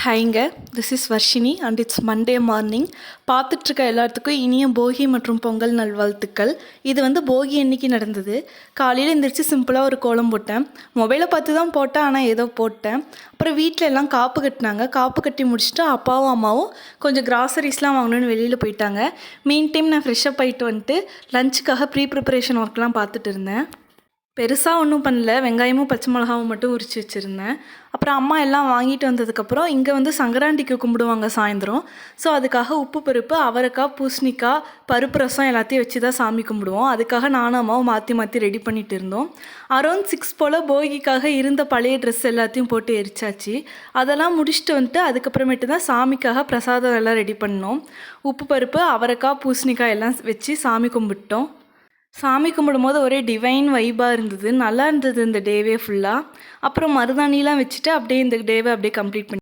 ஹாய்ங்க, this is Varshini and it's Monday morning. பார்த்துட்ருக்க எல்லாத்துக்கும் இனிய போகி மற்றும் பொங்கல் நல்வாழ்த்துக்கள். இது போகி அன்னைக்கு நடந்தது. காலையில் எழுந்திரிச்சு சிம்பிளாக ஒரு கோலம் போட்டேன். மொபைலை பார்த்து தான் போட்டேன், ஆனால் ஏதோ போட்டேன். அப்புறம் வீட்டில் எல்லாம் காப்பு கட்டினாங்க. காப்பு கட்டி முடிச்சுட்டு அப்பாவும் அம்மாவும் கொஞ்சம் கிராசரிஸ்லாம் வாங்கணுன்னு வெளியில் போயிட்டாங்க. மீன் டைம் நான் ஃப்ரெஷ்ஷப் ஆகிட்டு வந்துட்டு லஞ்சுக்காக ப்ரிப்பரேஷன் ஒர்க்லாம் பார்த்துட்டு இருந்தேன். பெருசாக ஒன்றும் பண்ணல, வெங்காயமும் பச்சை மிளகாவும் மட்டும் உரித்து வச்சுருந்தேன். அப்புறம் அம்மா எல்லாம் வாங்கிட்டு வந்ததுக்கப்புறம் இங்கே சங்கராண்டிக்கு கும்பிடுவாங்க சாயந்தரம். ஸோ அதுக்காக உப்பு பருப்பு, அவரைக்காய், பூசணிக்காய், பருப்பு ரசம் எல்லாத்தையும் வச்சு தான் சாமி கும்பிடுவோம். அதுக்காக நானும் அம்மாவும் மாற்றி மாற்றி ரெடி பண்ணிகிட்டு இருந்தோம். அரௌண்ட் 6 போல் போகிக்காக இருந்த பழைய ட்ரெஸ் எல்லாத்தையும் போட்டு எரிச்சாச்சு. அதெல்லாம் முடிச்சுட்டு வந்துட்டு அதுக்கப்புறமேட்டு தான் சாமிக்காக பிரசாதம் எல்லாம் ரெடி பண்ணோம். உப்பு பருப்பு, அவரைக்காய், பூசணிக்காய் எல்லாம் வச்சு சாமி கும்பிட்டோம். சாமி கும்பிடும்போது ஒரே டிவைன் வைபாக இருந்தது. நல்லா இருந்தது இந்த டேவே ஃபுல்லாக. அப்புறம் மருதாணிலாம் வச்சுட்டு அப்படியே இந்த டேவை அப்படியே கம்ப்ளீட் பண்ணி